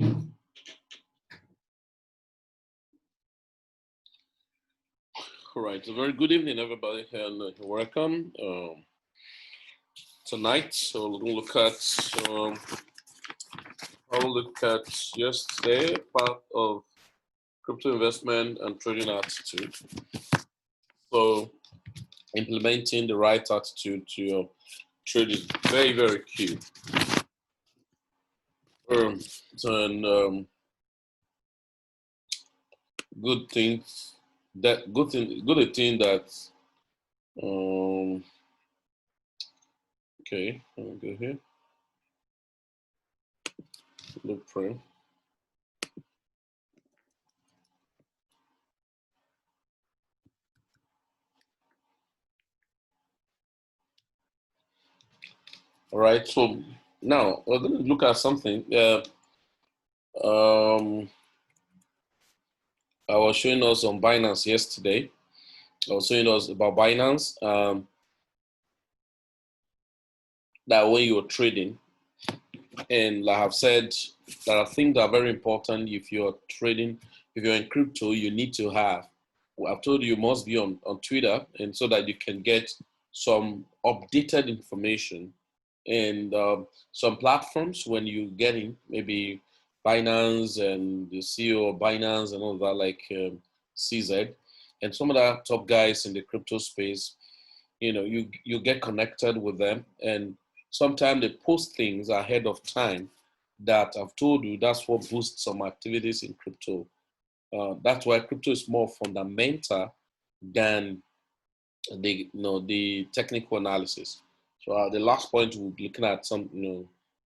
All right, a very good evening, everybody, and welcome. Tonight, so we'll look at I'll look at yesterday part of crypto investment and trading attitude. So, implementing the right attitude to your trade is very, very key. And good things that good thing that okay, I'll go here. Blueprint. All right, so now we're going to look at something. I was showing us on Binance yesterday. I was showing us about Binance that when you're trading, and like I've said, there are things that are very important if you're trading. If you're in crypto, you need to have. I've told you must be on Twitter, and so that you can get some updated information. And some platforms, when you get in, maybe Binance and the CEO of Binance and all that, like CZ, and some of the top guys in the crypto space, you get connected with them, and sometimes they post things ahead of time that I've told you that's what boosts some activities in crypto. That's why crypto is more fundamental than the technical analysis. So the last point we'll be looking at some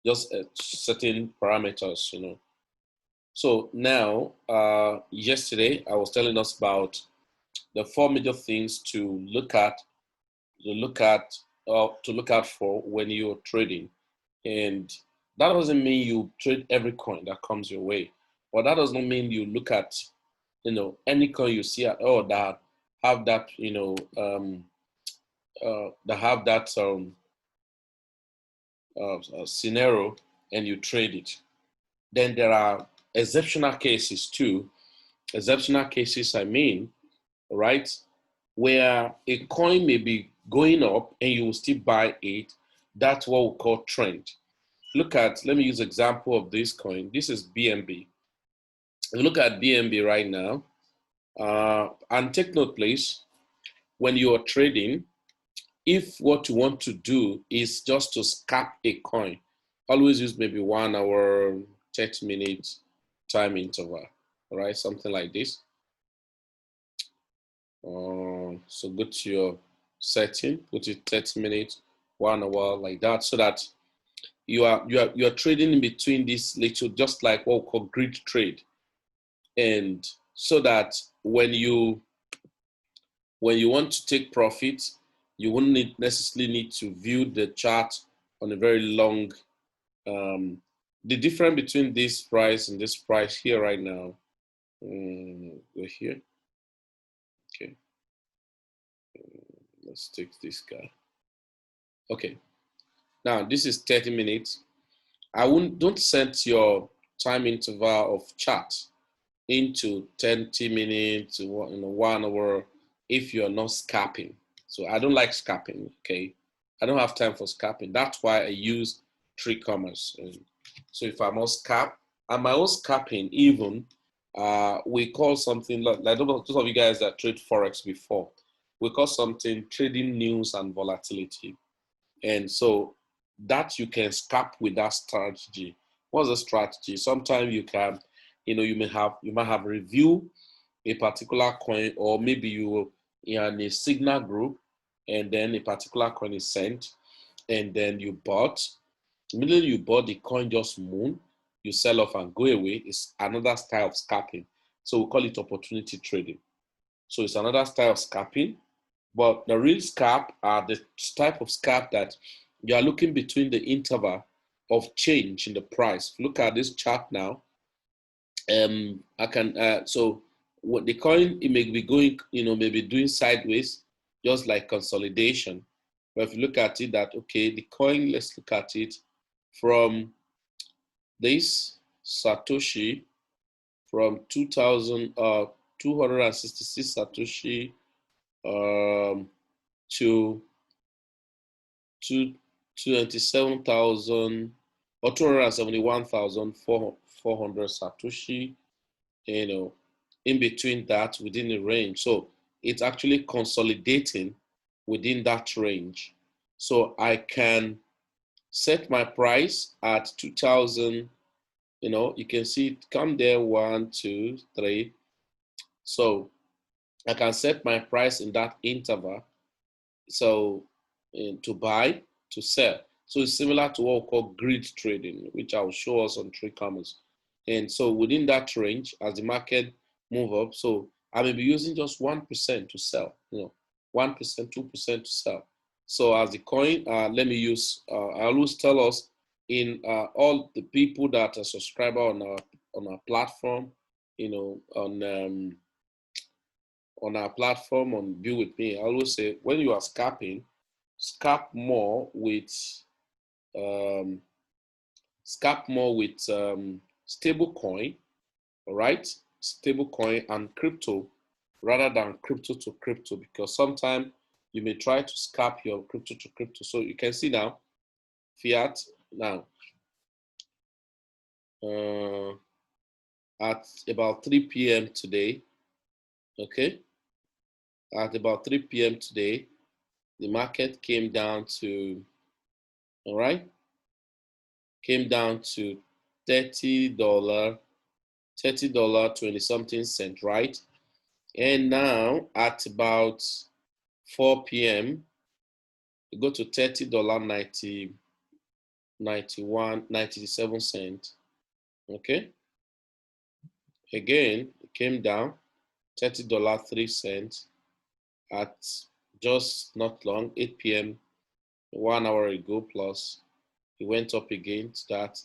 just certain parameters. So now yesterday I was telling us about the four major things to look at for when you're trading, and that doesn't mean you trade every coin that comes your way, but that does not mean you look at any coin you see at all that have that scenario, and you trade it. Then there are exceptional cases too. Exceptional cases, I mean, right, where a coin may be going up and you will still buy it. That's what we call trend. Let me use example of this coin. This is BNB. Look at BNB right now. And take note, please, when you are trading, if what you want to do is just to scalp a coin, always use maybe 1 hour, 30 minutes time interval, right? Something like this. So go to your setting, put it 30 minutes, 1 hour, like that, so that you are trading in between this little, just like what we call grid trade, and so that when you want to take profit, you wouldn't necessarily need to view the chart on a very long. The difference between this price and this price here right now, go here. Okay, let's take this guy. Okay, now this is 30 minutes. Don't set your time interval of chart into 30 minutes to 1 hour if you're not scalping. So I don't like scalping, okay? I don't have time for scalping. That's why I use 3 commas. So if I must scalp, and my own scalping even, we call something like those of you guys that trade Forex before, we call something trading news and volatility. And so that you can scalp with that strategy. What's the strategy? Sometimes you can, you might have review a particular coin, or maybe you're in a signal group, and then a particular coin is sent, and then you bought. Immediately you bought, the coin just moved, you sell off and go away. It's another style of scalping. So we call it opportunity trading. So it's another style of scalping, but the real scalp are the type of scalp that you are looking between the interval of change in the price. Look at this chart now. So what the coin, it may be going, maybe doing sideways, just like consolidation. But if you look at it, that okay, the coin, let's look at it from this Satoshi from 2,266 Satoshi to 27,000 or 271,400 Satoshi, in between that within the range. So it's actually consolidating within that range. So I can set my price at 2,000. You can see it come there, 1, 2, 3. So I can set my price in that interval. So to buy, to sell. So it's similar to what we call grid trading, which I will show us on Trade Commerce. And so within that range, as the market move up, so I may be using just 1% to sell, 1%, 2% to sell. So as the coin, let me use, I always tell us in all the people that are subscriber on our platform, on our platform on Build With Me, I always say when you are scalping, scalp more with stable coin, all right? Stable coin and crypto rather than crypto to crypto, because sometimes you may try to scalp your crypto to crypto. So you can see now, fiat now at about 3 p.m. today, okay? At about 3 p.m. today, the market came down to, all right? Came down to $30, 20 something cent, right? And now at about 4 p.m., we go to $30.97. Okay. Again, it came down $30.03 at just not long, 8 p.m., 1 hour ago plus. It went up again to that.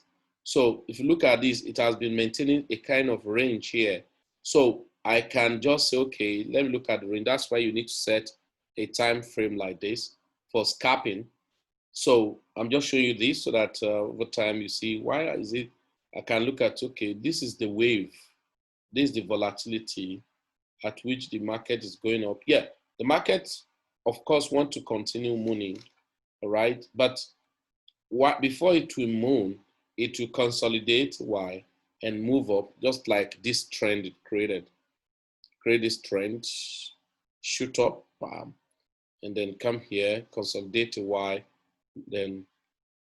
So if you look at this, it has been maintaining a kind of range here. So I can just say, okay, let me look at the range. That's why you need to set a time frame like this for scalping. So I'm just showing you this so that over time you see why is it. I can look at, okay, this is the wave. This is the volatility at which the market is going up. Yeah, the market, of course, want to continue mooning, all right? But before it will moon, it will consolidate, why, and move up, just like this trend it created. Create this trend, shoot up, bam, and then come here, consolidate, why, then,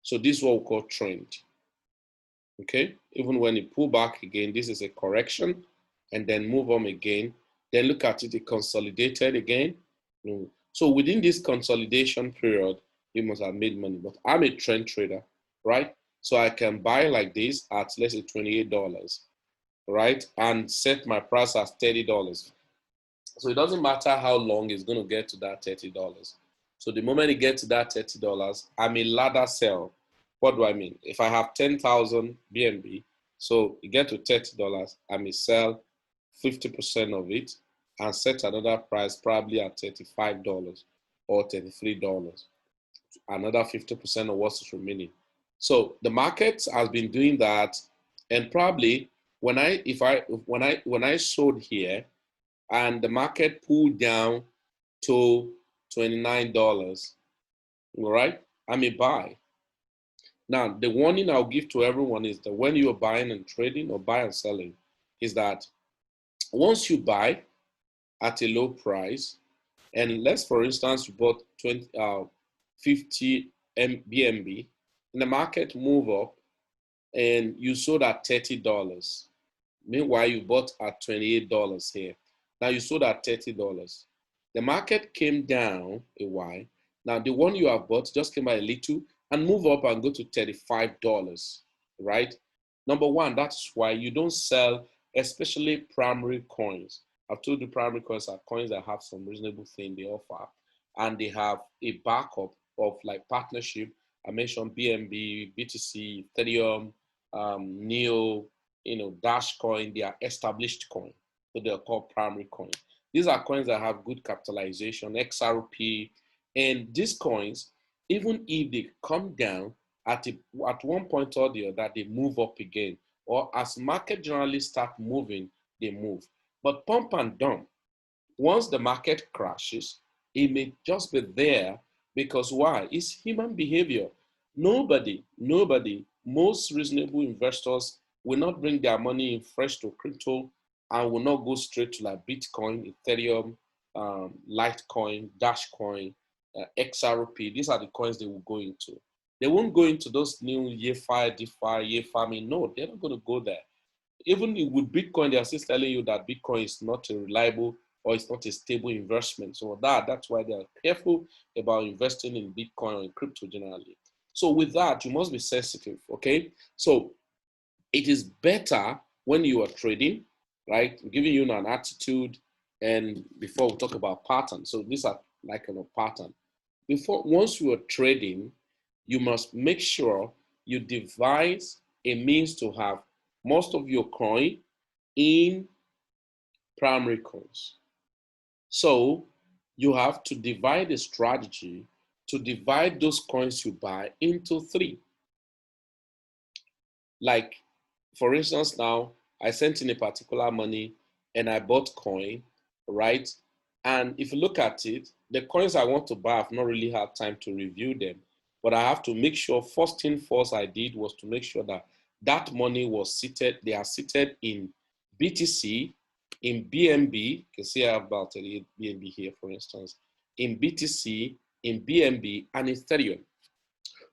so this is what we call trend. Okay, even when it pull back again, this is a correction, and then move on again. Then look at it, it consolidated again. So within this consolidation period, you must have made money. But I'm a trend trader, right? So I can buy like this at, let's say, $28, right? And set my price as $30. So it doesn't matter how long it's going to get to that $30. So the moment it gets to that $30, I'm a ladder sell. What do I mean? If I have 10,000 BNB, so you get to $30, I may sell 50% of it and set another price probably at $35 or $33, another 50% of what's remaining. So the market has been doing that, and probably when I sold here and the market pulled down to $29, all right, I may buy. Now, the warning I'll give to everyone is that when you're buying and trading or buy and selling, is that once you buy at a low price, and let's, for instance, you bought 50 BNB, and the market move up, and you sold at $30. Meanwhile, you bought at $28 here. Now you sold at $30. The market came down a while. Now the one you have bought just came by a little and move up and go to $35, right? Number one, that's why you don't sell, especially primary coins. I've told you primary coins are coins that have some reasonable thing they offer, and they have a backup of like partnership. I mentioned BNB, BTC, Ethereum, Neo, Dash coin. They are established coin, so they are called primary coin. These are coins that have good capitalization, XRP, and these coins, even if they come down at one point or the other, they move up again. or as market generally start moving, they move. But pump and dump, once the market crashes, it may just be there because why? It's human behavior. Nobody, most reasonable investors will not bring their money in fresh to crypto and will not go straight to like Bitcoin, Ethereum, Litecoin, Dashcoin, XRP. These are the coins they will go into. They won't go into those new YeFi, DeFi, YeFarming. No, they're not going to go there. Even with Bitcoin, they are still telling you that Bitcoin is not a reliable or it's not a stable investment. So that's why they are careful about investing in Bitcoin or in crypto generally. So with that, you must be sensitive, okay? So it is better when you are trading, right? I'm giving you an attitude, and before we talk about pattern. So these are like a pattern. Once you are trading, you must make sure you devise a means to have most of your coin in primary coins. So you have to divide a strategy to divide those coins you buy into three. Like, for instance, now I sent in a particular money and I bought coin, right? And if you look at it, the coins I want to buy, I've not really had time to review them. But I have to make sure, first thing first I did was to make sure that that money was seated, they are seated in BTC, in BNB. You can see I have about 38 BNB here, for instance, in BTC, in BNB, and Ethereum.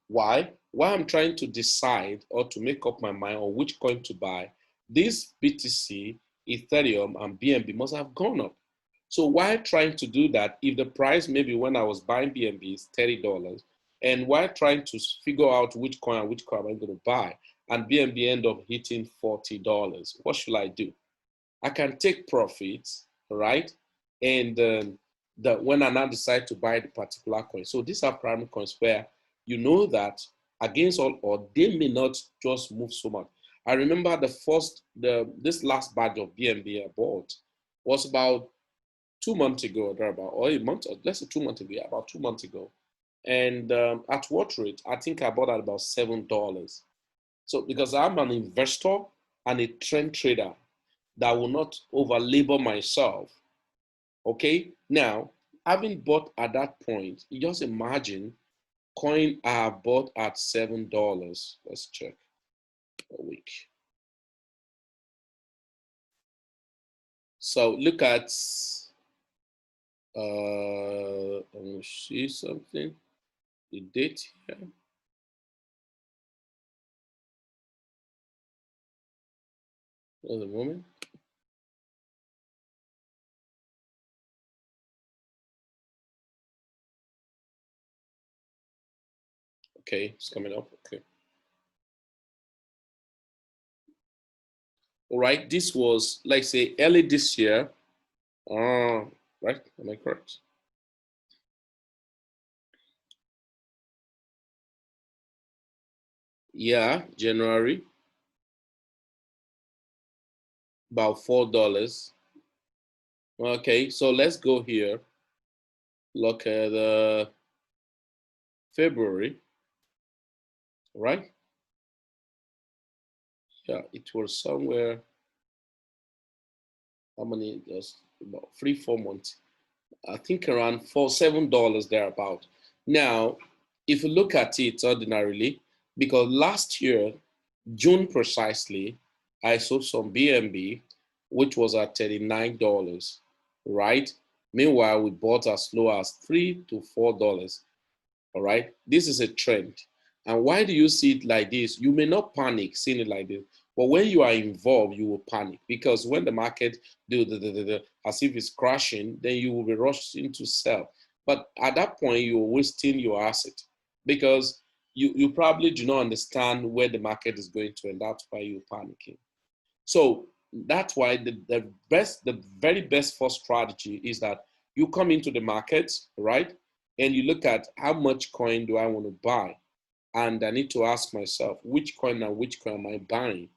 Why? Why I'm trying to decide or to make up my mind on which coin to buy, this BTC, Ethereum, and BNB must have gone up. So while trying to do that, if the price maybe when I was buying BNB is $30, and while trying to figure out which coin I'm going to buy, and BNB end up hitting $40, what should I do? I can take profits, right? And when I now decide to buy the particular coin. So these are primary coins where you know that against all odds, they may not just move so much. I remember this last batch of BNB I bought was about 2 months ago or thereabout, or a month, or let's say 2 months ago, yeah, about 2 months ago. And at what rate? I think I bought at about $7. So because I'm an investor and a trend trader that will not over labor myself. Okay, now having bought at that point, you just imagine coin I bought at $7. Let's check a week. So look at let me see something. The date here. At the moment. Okay, it's coming up. Okay. All right, this was, like say, early this year. Right? Am I correct? Yeah, January, about $4. Okay, so let's go here. Look at February, right? Yeah, it was somewhere, how many, just about 3, 4 months. I think around $7 thereabout. Now, if you look at it ordinarily, because last year, June precisely, I sold some BNB, which was at $39, right? Meanwhile, we bought as low as $3 to $4. All right, this is a trend. And why do you see it like this? You may not panic seeing it like this, but when you are involved, you will panic because when the market as if it's crashing, then you will be rushed into sell. But at that point, you're wasting your asset because you probably do not understand where the market is going to, and that's why you're panicking. So that's why the very best first strategy is that you come into the market, right? And you look at how much coin do I want to buy? And I need to ask myself, which coin and which coin am I buying?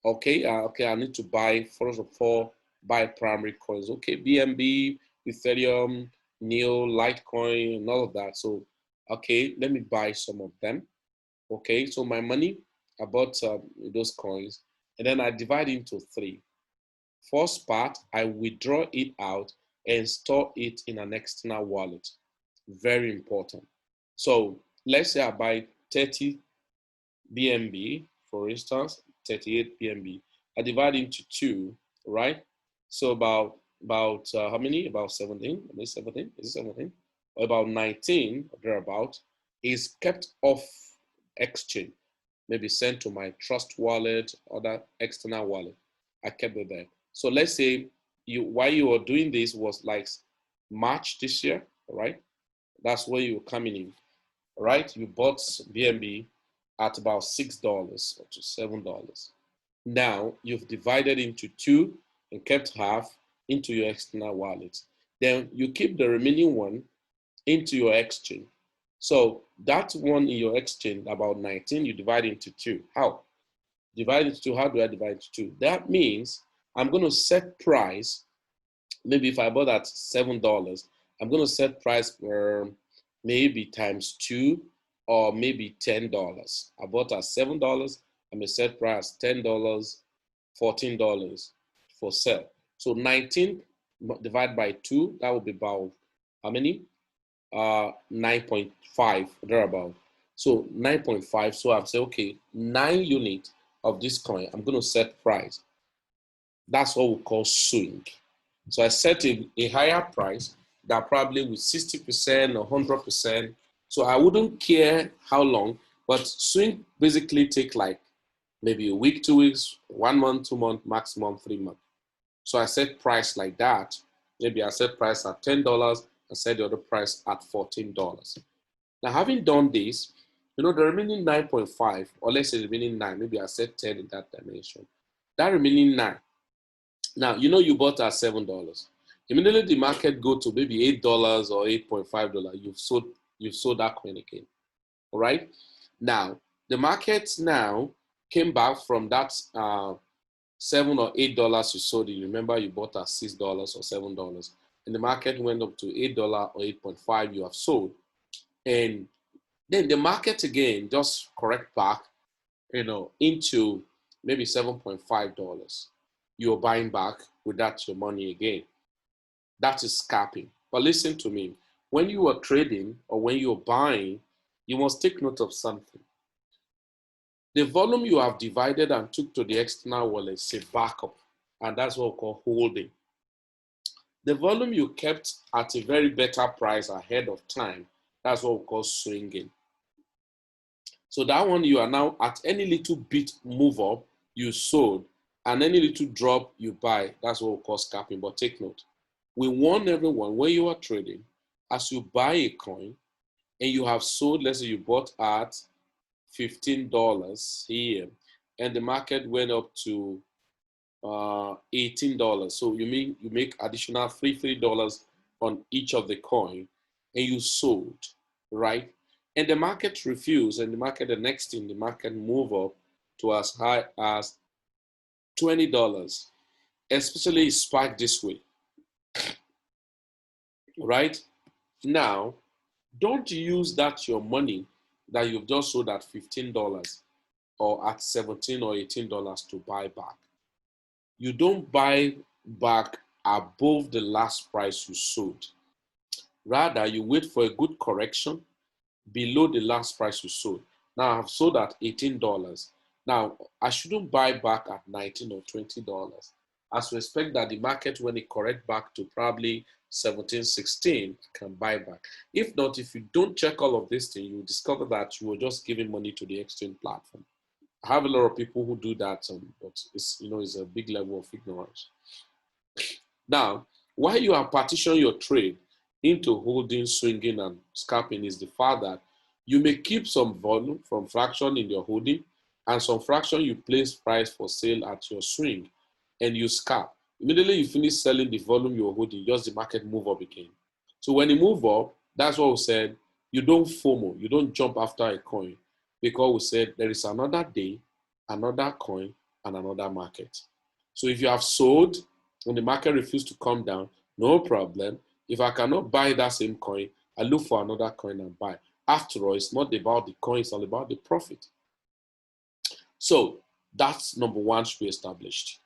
Okay, okay, I need to buy, first of all, buy primary coins. Okay, BNB, Ethereum, Neo, Litecoin, and all of that. So, okay, let me buy some of them. Okay, so my money, I bought those coins. and then I divide into 3. First part, I withdraw it out and store it in an external wallet. Very important. So let's say I buy 30 BNB, for instance, 38 BNB. I divide into 2, right? So about how many? About 17. I mean 17. Is it 17? Or about 19 or thereabout is kept off exchange. Maybe sent to my trust wallet or that external wallet. I kept it there. So let's say while you were doing this was like March this year, right? That's where you were coming in, right? You bought BNB at about $6 or to $7. Now you've divided into 2 and kept half into your external wallet. Then you keep the remaining one into your exchange. So that one in your exchange, about 19, you divide into 2. How? Divide into 2. How do I divide into 2? That means I'm going to set price. Maybe if I bought at $7, I'm going to set price for maybe times 2 or maybe $10. I bought at $7. I may set price $10, $14 for sale. So 19 divided by 2, that would be about how many? 9.5 thereabout. So 9.5. So I've said, okay, 9 units of this coin, I'm going to set price. That's what we call swing. So I set a higher price that probably with 60% or 100%. So I wouldn't care how long, but swing basically take like maybe a week, 2 weeks, 1 month, 2 months, maximum 3 months. So I set price like that. Maybe I set price at $10 and set the other price at $14. Now, having done this, the remaining 9.5, or let's say the remaining 9, maybe I set 10 in that dimension. That remaining 9, now, you bought at $7. Immediately the market go to maybe $8 or $8.5, you've sold that coin again. All right. Now, the market now came back from that $7 or $8 you sold it. Remember, you bought at $6 or $7. And the market went up to $8 or 8.5, you have sold. And then the market again just correct back, into maybe $7.5. You're buying back with that your money again. That is scalping. But listen to me. When you are trading or when you're buying, you must take note of something. The volume you have divided and took to the external wallet is a backup, and that's what we call holding. The volume you kept at a very better price ahead of time, that's what we call swinging. So that one you are now at any little bit move up, you sold, and any little drop you buy, that's what we call scalping. But take note, we warn everyone when you are trading, as you buy a coin and you have sold, let's say you bought at $15 here, and the market went up to $18. So you make additional $3 on each of the coin, and you sold, right? And the market refused, and the next thing, the market move up to as high as $20, especially spike this way, right? Now, don't use that your money that you've just sold at $15 or at $17 or $18 to buy back. You don't buy back above the last price you sold. Rather, you wait for a good correction below the last price you sold. Now, I've sold at $18. Now, I shouldn't buy back at $19 or $20. As we expect that the market, when it corrects back to probably 17, 16, can buy back. If not, if you don't check all of this thing, you will discover that you were just giving money to the exchange platform. I have a lot of people who do that, but it's a big level of ignorance. Now, why you have partitioned your trade into holding, swinging, and scalping is the fact that you may keep some volume from fraction in your holding, and some fraction you place price for sale at your swing, and you scalp. Immediately you finish selling the volume you're holding, just the market move up again. So when you move up, that's what we said, you don't FOMO, you don't jump after a coin, because we said there is another day, another coin, and another market. So if you have sold and the market refuses to come down, no problem. If I cannot buy that same coin, I look for another coin and buy. After all, it's not about the coin, it's all about the profit. So That's number one should be established.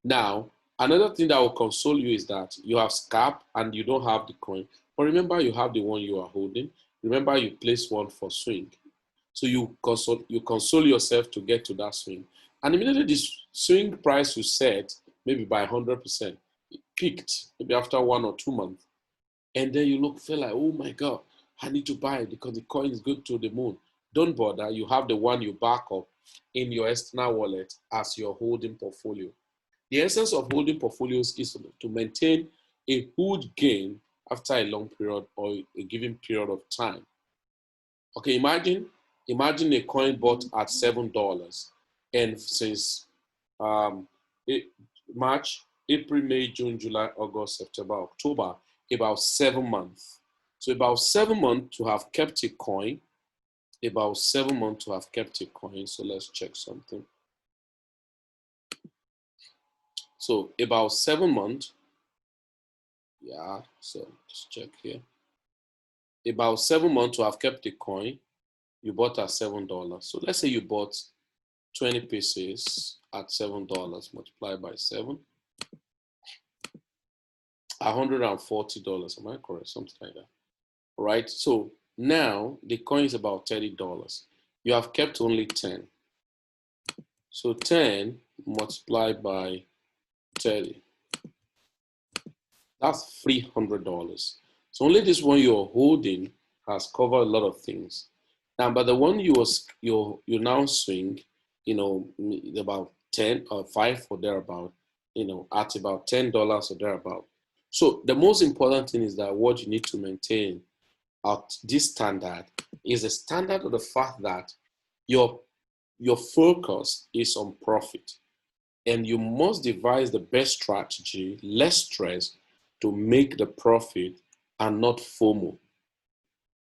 Now, another thing that will console you is that you have scalp and you don't have the coin. But remember, you have the one you are holding. Remember, you place one for swing. So you console yourself to get to that swing. And immediately this swing price you set, maybe by 100%, it peaked, maybe after 1 or 2 months. And then you feel like, oh my God, I need to buy it because the coin is going to the moon. Don't bother. You have the one you back up in your external wallet as your holding portfolio. The essence of holding portfolios is to maintain a huge gain after a long period or a given period of time. Okay, imagine a coin bought at $7, and since um, March, April, May, June, July, August, September, October, about 7 months. So about 7 months to have kept a coin. About 7 months to have kept a coin. So let's check something. So about 7 months. Yeah, so let's check here. About 7 months to have kept a coin. You bought at $7. So let's say you bought 20 pieces at $7 multiplied by 7. $140. Am I correct? Something like that. All right. So now the coin is about $30. You have kept only 10. So 10 multiplied by 30. That's $300. So only this one you're holding has covered a lot of things. Now, but the one you now swing, about 10 or 5 or thereabout, at about $10 or thereabout. So the most important thing is that what you need to maintain at this standard is a standard of the fact that your focus is on profit, and you must devise the best strategy, less stress, to make the profit and not FOMO.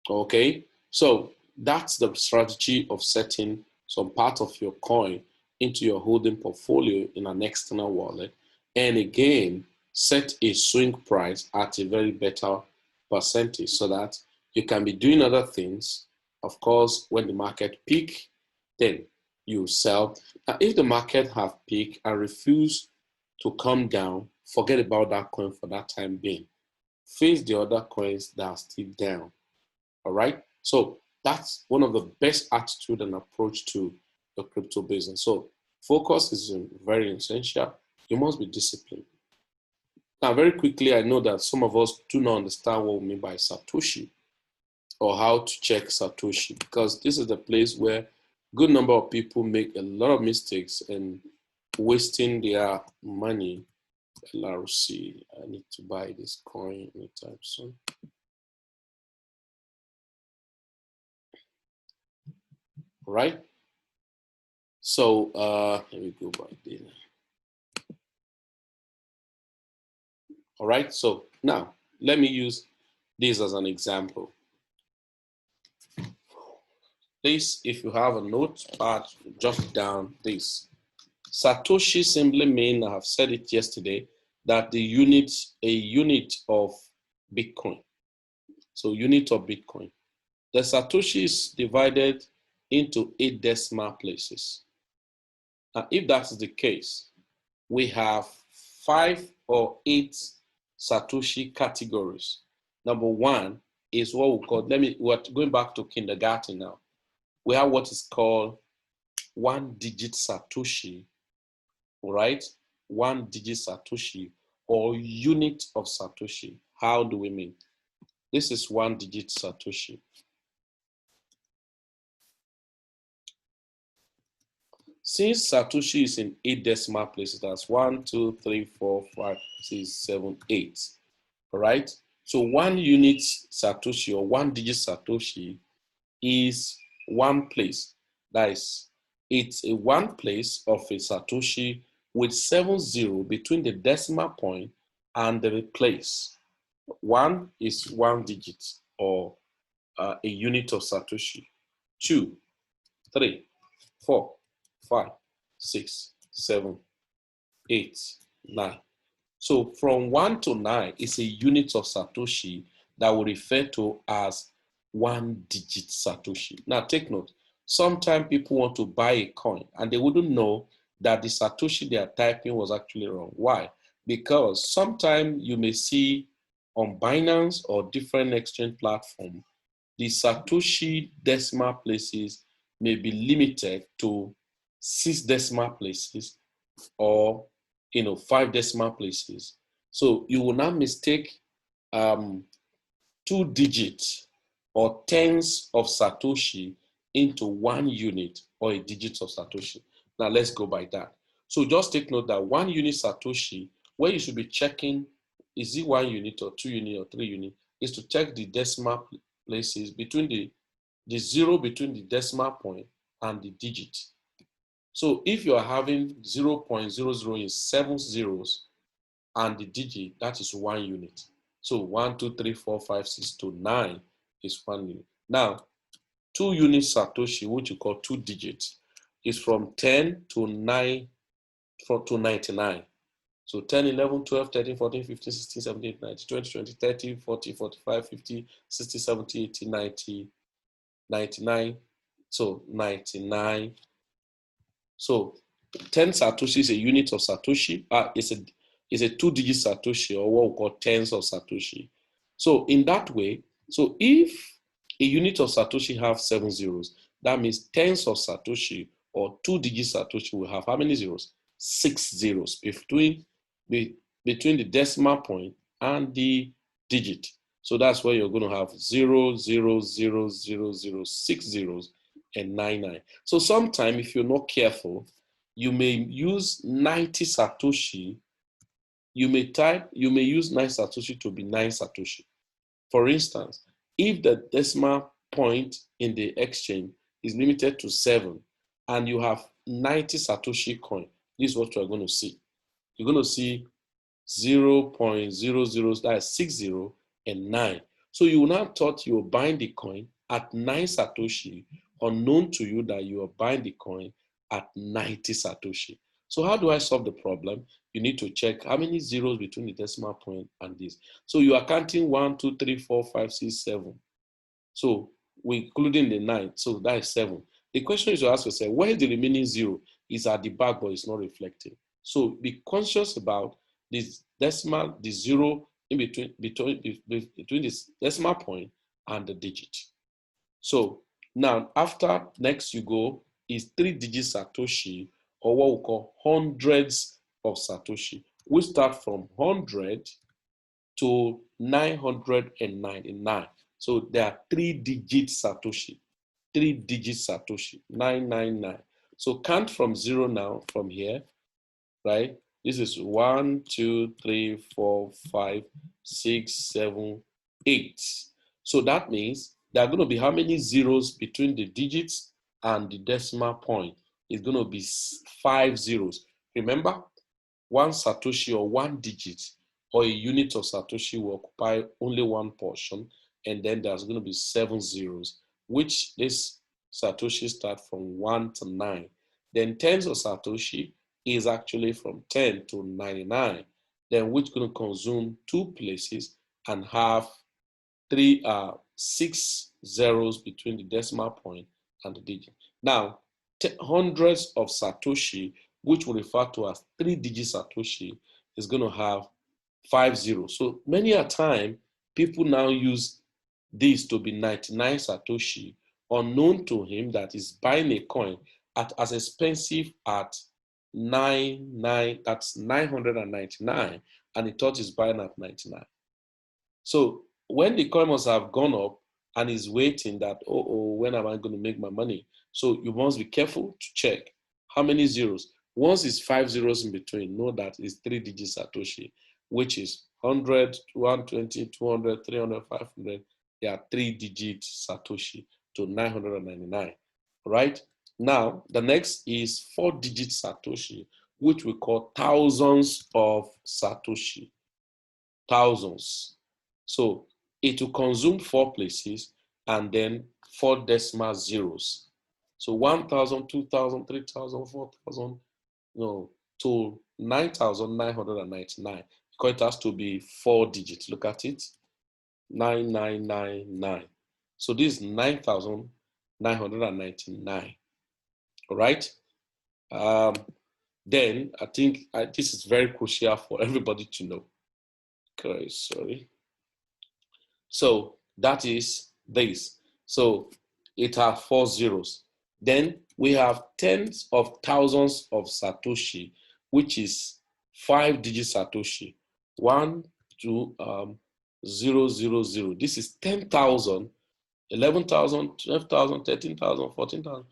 Okay, so that's the strategy of setting some part of your coin into your holding portfolio in an external wallet, and again set a swing price at a very better percentage so that you can be doing other things. Of course, when the market peak, then you sell. Now, if the market have peaked and refuse to come down, forget about that coin for that time being. Face the other coins that are still down. All right. So that's one of the best attitude and approach to the crypto business. So focus is very essential. You must be disciplined. Now, very quickly, I know that some of us do not understand what we mean by Satoshi or how to check Satoshi, because this is the place where a good number of people make a lot of mistakes and wasting their money. LRC, I need to buy this coin anytime soon. All right. So let me go back there. All right. So now let me use this as an example. Please, if you have a notepad, jot down this. Satoshi simply means, I have said it yesterday, that a unit of Bitcoin. So unit of Bitcoin. The Satoshi is divided into 8 decimal places. Now, if that is the case, we have 5 or 8 Satoshi categories. Number one is what we call, we're going back to kindergarten now. We have what is called 1-digit Satoshi, right? 1-digit Satoshi or unit of Satoshi. How do we mean? This is 1-digit Satoshi. Since Satoshi is in 8 decimal places, that's 1, 2, 3, 4, 5, 6, 7, 8. All right. So 1 unit Satoshi or 1-digit Satoshi is 1 place. That is, it's a 1 place of a Satoshi with 7 zeros between the decimal point and the place. 1 is 1 digit or a unit of Satoshi. 2, 3, 4, 5, 6, 7, 8, 9. So from 1 to 9 is a unit of Satoshi that we refer to as 1-digit Satoshi. Now take note, sometimes people want to buy a coin and they wouldn't know that the Satoshi they are typing was actually wrong. Why? Because sometimes you may see on Binance or different exchange platform, the Satoshi decimal places may be limited to 6 decimal places or 5 decimal places. So you will not mistake 2 digits or tens of Satoshi into 1 unit or a digit of Satoshi. Now let's go by that. So just take note that 1 unit Satoshi, where you should be checking, is it 1 unit or 2 unit or 3 unit, is to check the decimal places between the zero between the decimal point and the digit. So if you are having 0.00 in 7 zeros and the digit, that is 1 unit. So 1, 2, 3, 4, 5, 6 to 9 is 1 unit. Now, 2 unit Satoshi, which you call 2 digits, is from 10 to 9 to 99. So 10, 11, 12, 13, 14, 15, 16, 17, 18, 19, 20, 20, 30, 40, 45, 50, 60, 70, 80, 90, 99. So 99. So 10 Satoshi is a unit of Satoshi. It's a 2-digit Satoshi, or what we call tens of Satoshi. So in that way, so if a unit of Satoshi have 7 zeros, that means tens of Satoshi or 2-digit Satoshi will have how many zeros? 6 zeros between the decimal point and the digit. So that's where you're going to have 0, 0, 0, 0, 0, 6 zeros and 99. So sometime, if you're not careful, you may use 90 Satoshi. You may use 9 Satoshi to be 9 Satoshi. For instance, if the decimal point in the exchange is limited to 7 and you have 90 Satoshi coin, this is what you're going to see. You're going to see 0.00, that's 60 and 9. So you will now thought you were buying the coin at 9 Satoshi, unknown to you that you are buying the coin at 90 Satoshi. So how do I solve the problem? You need to check how many zeros between the decimal point and this. So you are counting 1, 2, 3, 4, 5, 6, 7. So we're including the 9. So that is 7. The question is to ask yourself, where is the remaining 0? It's at the back, but it's not reflecting. So be conscious about this decimal, the 0 in between this decimal point and the digit. So now, after next you go is 3-digit Satoshi, or what we call hundreds of Satoshi. We start from 100 to 999. So there are 3-digit Satoshi. 3-digit Satoshi, 999. So count from 0 now, from here, right? This is 1, 2, 3, 4, 5, 6, 7, 8. So that means there are going to be how many zeros between the digits and the decimal point? It's going to be 5 zeros. Remember, 1 Satoshi or 1 digit or a unit of Satoshi will occupy only 1 portion, and then there's going to be 7 zeros, which this Satoshi start from 1 to 9. Then tens of Satoshi is actually from 10 to 99, then which is going to consume 2 places and have 6 zeros between the decimal point and the digit. Now, hundreds of Satoshi, which we refer to as 3-digit Satoshi, is going to have 5 zeros. So many a time, people now use this to be 99 Satoshi, unknown to him that is buying a coin at as expensive at 99, that's 999, and he thought he's buying at 99. So when the coin must have gone up and is waiting that, when am I going to make my money? So you must be careful to check how many zeros. Once it's 5 zeros in between, know that it's 3-digit Satoshi, which is 100, 120, 200, 300, 500. They are 3-digit Satoshi to 999, right? Now, the next is 4-digit Satoshi, which we call thousands of Satoshi. Thousands. So it will consume 4 places and then 4 decimal zeros. So 1,000, 2,000, 3,000, 4,000, to 9,999. Because it has to be 4 digits. Look at it. 9999. So this is 9,999. All right. Then I think this is very crucial for everybody to know. Okay, sorry. So that is this. So it has 4 zeros. Then we have tens of thousands of Satoshi, which is 5-digit Satoshi. 1, 2, 0, 0, 0. This is 10,000, 11,000, 12,000, 13,000, 14,000,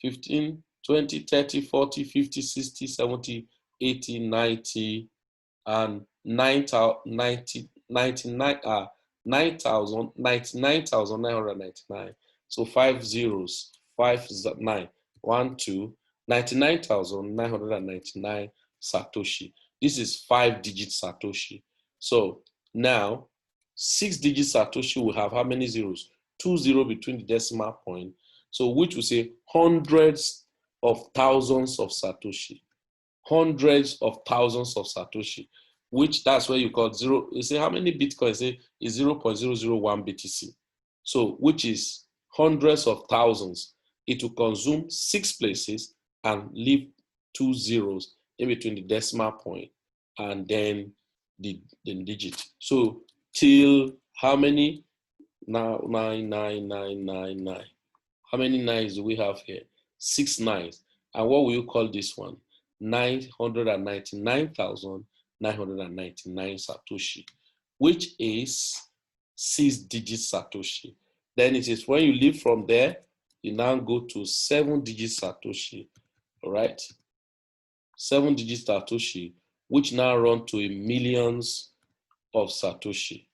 15, 20, 30, 40, 50, 60, 70, 80, 90, and 9,999. So 5 zeros, 5 9, 1, 2, 99,999 Satoshi. This is 5-digit Satoshi. So now 6-digit Satoshi will have how many zeros? 2 zeros between the decimal point. So which will say hundreds of thousands of Satoshi. Hundreds of thousands of Satoshi, which that's where you call zero. You say how many Bitcoin? Say is 0.001 BTC. So which is hundreds of thousands. It will consume 6 places and leave 2 zeros in between the decimal point and then the digit. So till how many? Now 99999. How many nines do we have here? 6 nines. And what will you call this one? 999,999 Satoshi, which is 6-digit Satoshi. Then it is when you leave from there, you now go to 7-digit Satoshi. All right? 7-digit Satoshi, which now run to millions of Satoshi.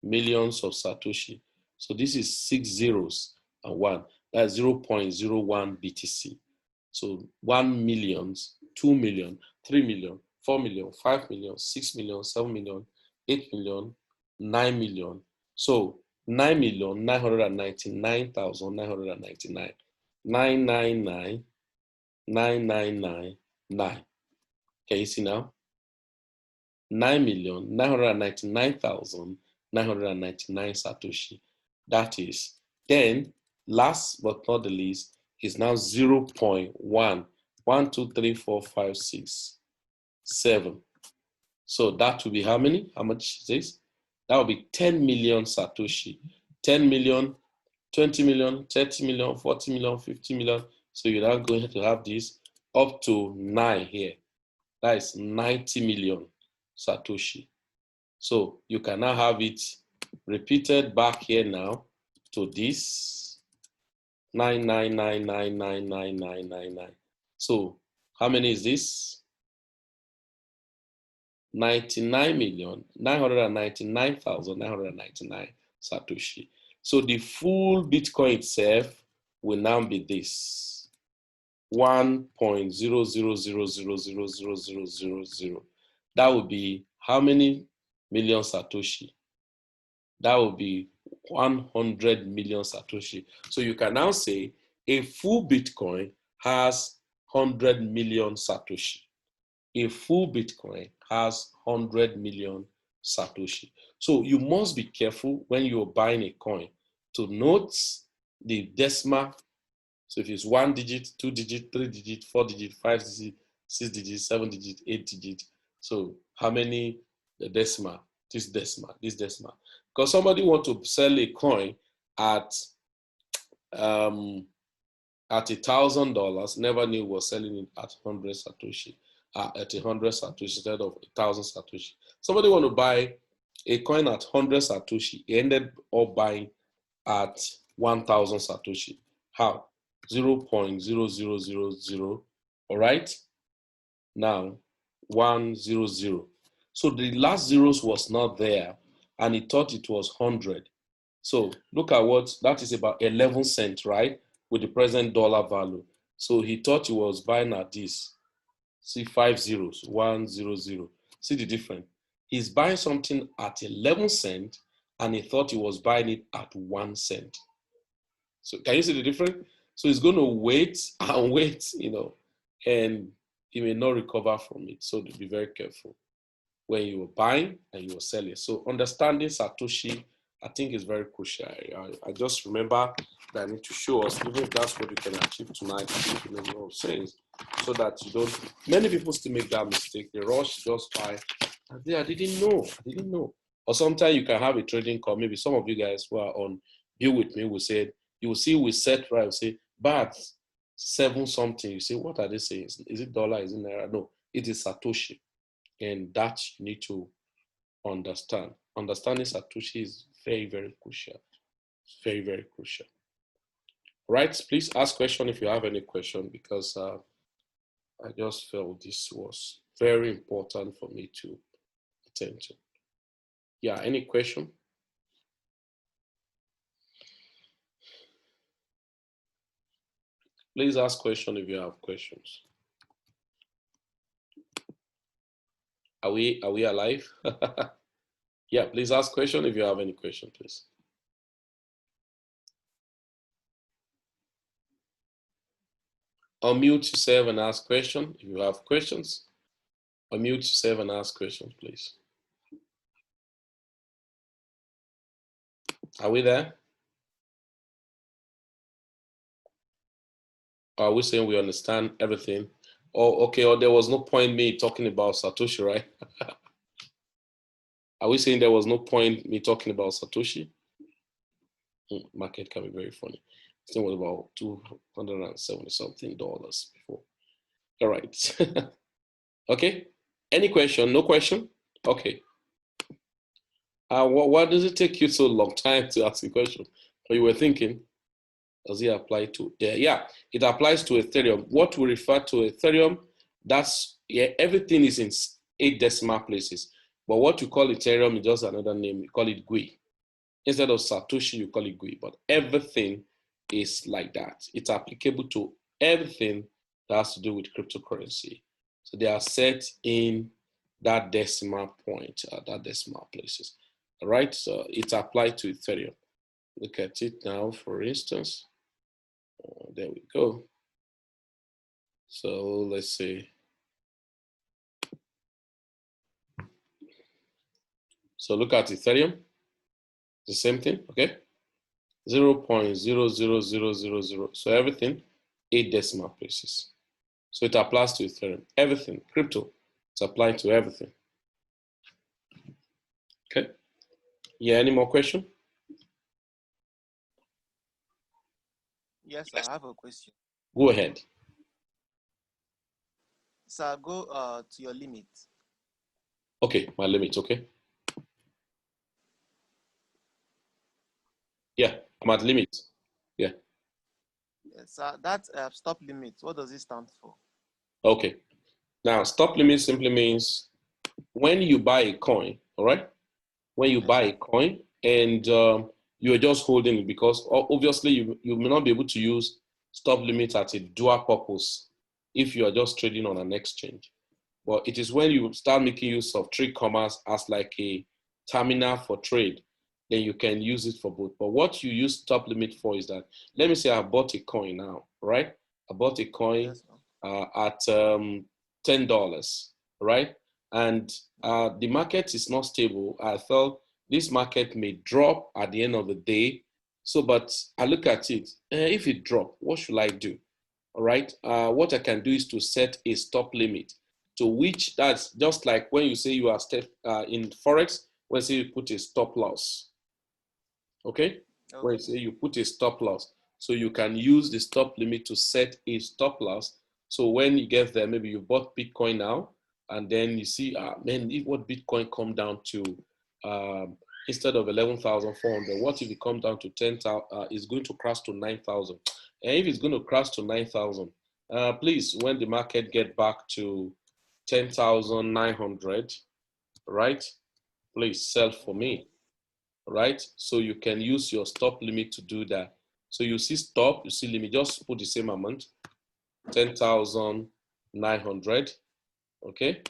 Millions of Satoshi. So this is 6 zeros and 1. That's 0.01 BTC. So 1 million, 2 million, 3 million, 4 million, 5 million, 6 million, 7 million, 8 million, 9 million. So 9,999,999. 999, 9999. Can you see now? 9,999,999 Satoshi. That is. Then, last but not the least, is now 0.1. 1, 2, 3, 4, 5, 6, 7. So that will be how many? How much is this? That will be 10 million Satoshi. 10 million, 20 million, 30 million, 40 million, 50 million. So you're now going to have this up to 9 here. That is 90 million Satoshi. So you can now have it repeated back here now to this 999999999. So how many is this? 99,999,999 Satoshi. So the full Bitcoin itself will now be this 1.000000000. That would be how many million Satoshi? That would be 100 million Satoshi. So you can now say a full Bitcoin has 100 million Satoshi. A full Bitcoin has 100 million Satoshi. So you must be careful when you're buying a coin to note the decimal. So if it's 1 digit, 2 digit, 3 digit, 4 digit, 5 digit, 6 digit, 7 digit, 8 digit. So how many the decimal? This decimal, this decimal. Because somebody want to sell a coin at $1,000, never knew was selling it at 100 Satoshi, at 100 Satoshi instead of 1,000 Satoshi. Somebody want to buy a coin at 100 Satoshi, he ended up buying at 1,000 Satoshi. How? 0.0000. All right. Now 100. So the last zeros was not there, and he thought it was 100. So look at what that is, about 11 cents, right? With the present dollar value. So he thought he was buying at this. See 5 zeros, 100. See the difference. He's buying something at 11 cents, and he thought he was buying it at 1 cent. So can you see the difference? So he's going to wait and wait, and he may not recover from it. So be very careful when you are buying and you are selling. So understanding Satoshi I think it's very crucial. I just remember that I need to show us, even if that's what you can achieve tonight, I think you know what I'm saying, so that you don't, many people still make that mistake. They rush, just buy. I didn't know. Or sometimes you can have a trading call. Maybe some of you guys who are on Deal With Me will say, you will see we set right, will say, but 7 something. You say, what are they saying? Is it dollar? Is it naira? No, it is Satoshi. And that you need to understand. Understanding Satoshi is very, very crucial. Very, very crucial. Right? Please ask question if you have any question, because I just felt this was very important for me to attend to. Yeah, any question? Please ask question if you have questions. Are we alive? Yeah, please ask question if you have any question, please. Unmute yourself and ask question if you have questions. Unmute yourself and ask questions, please. Are we there? Are we saying we understand everything? Oh, okay, or there was no point me talking about Satoshi, right? Are we saying there was no point me talking about Satoshi? Market can be very funny. This thing was about $270 something before. All right. Okay. Any question? No question? Okay. Why does it take you so long time to ask a question? Or you were thinking, does it apply to? Yeah, it applies to Ethereum. What we refer to Ethereum, that's, yeah, everything is in 8 decimal places. But what you call Ethereum is just another name. You call it GUI. Instead of Satoshi, you call it GUI. But everything is like that. It's applicable to everything that has to do with cryptocurrency. So they are set in that decimal point, that decimal places. All right, so it's applied to Ethereum. Look at it now, for instance. There we go. So let's see. So look at Ethereum. The same thing, okay? 0.00000. So everything, 8 decimal places. So it applies to Ethereum. Everything, crypto, it's applied to everything. Okay. Yeah, any more question? Yes, I have a question. Go ahead. Sir, go to your limit. Okay, my limit, okay. Yeah, I'm at limit. Yeah. Yes, sir, that stop limit, what does it stand for? Okay. Now, stop limit simply means when you buy a coin, all right? When you buy a coin and you're just holding it, because obviously you may not be able to use stop limit at a dual purpose if you are just trading on an exchange. But it is when you start making use of trade commerce as like a terminal for trade, then you can use it for both. But what you use stop limit for is that, let me say I bought a coin now, right? I bought a coin at $10, right? And the market is not stable. I felt this market may drop at the end of the day. So, but I look at it, if it drop, what should I do? All right. What I can do is to set a stop limit to which, that's just like when you say you are in Forex, when you say you put a stop loss. Okay? When you say you put a stop loss. So you can use the stop limit to set a stop loss. So when you get there, maybe you bought Bitcoin now, and then you see, man, if what Bitcoin come down to, instead of 11,400, what if it comes down to 10,000? It's going to crash to 9,000. And if it's going to crash to 9,000, please, when the market get back to 10,900, right? Please sell for me, right? So you can use your stop limit to do that. So you see stop, you see limit, just put the same amount, 10,900, okay?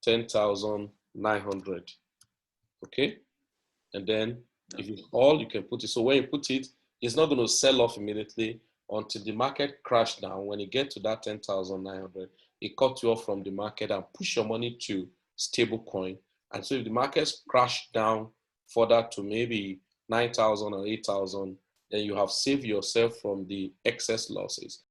10,900, okay? And then if it's all, you can put it. So when you put it, it's not going to sell off immediately until the market crash down. When you get to that 10,900, it cut you off from the market and push your money to stable coin. And so if the markets crash down further to maybe 9,000 or 8,000, then you have saved yourself from the excess losses.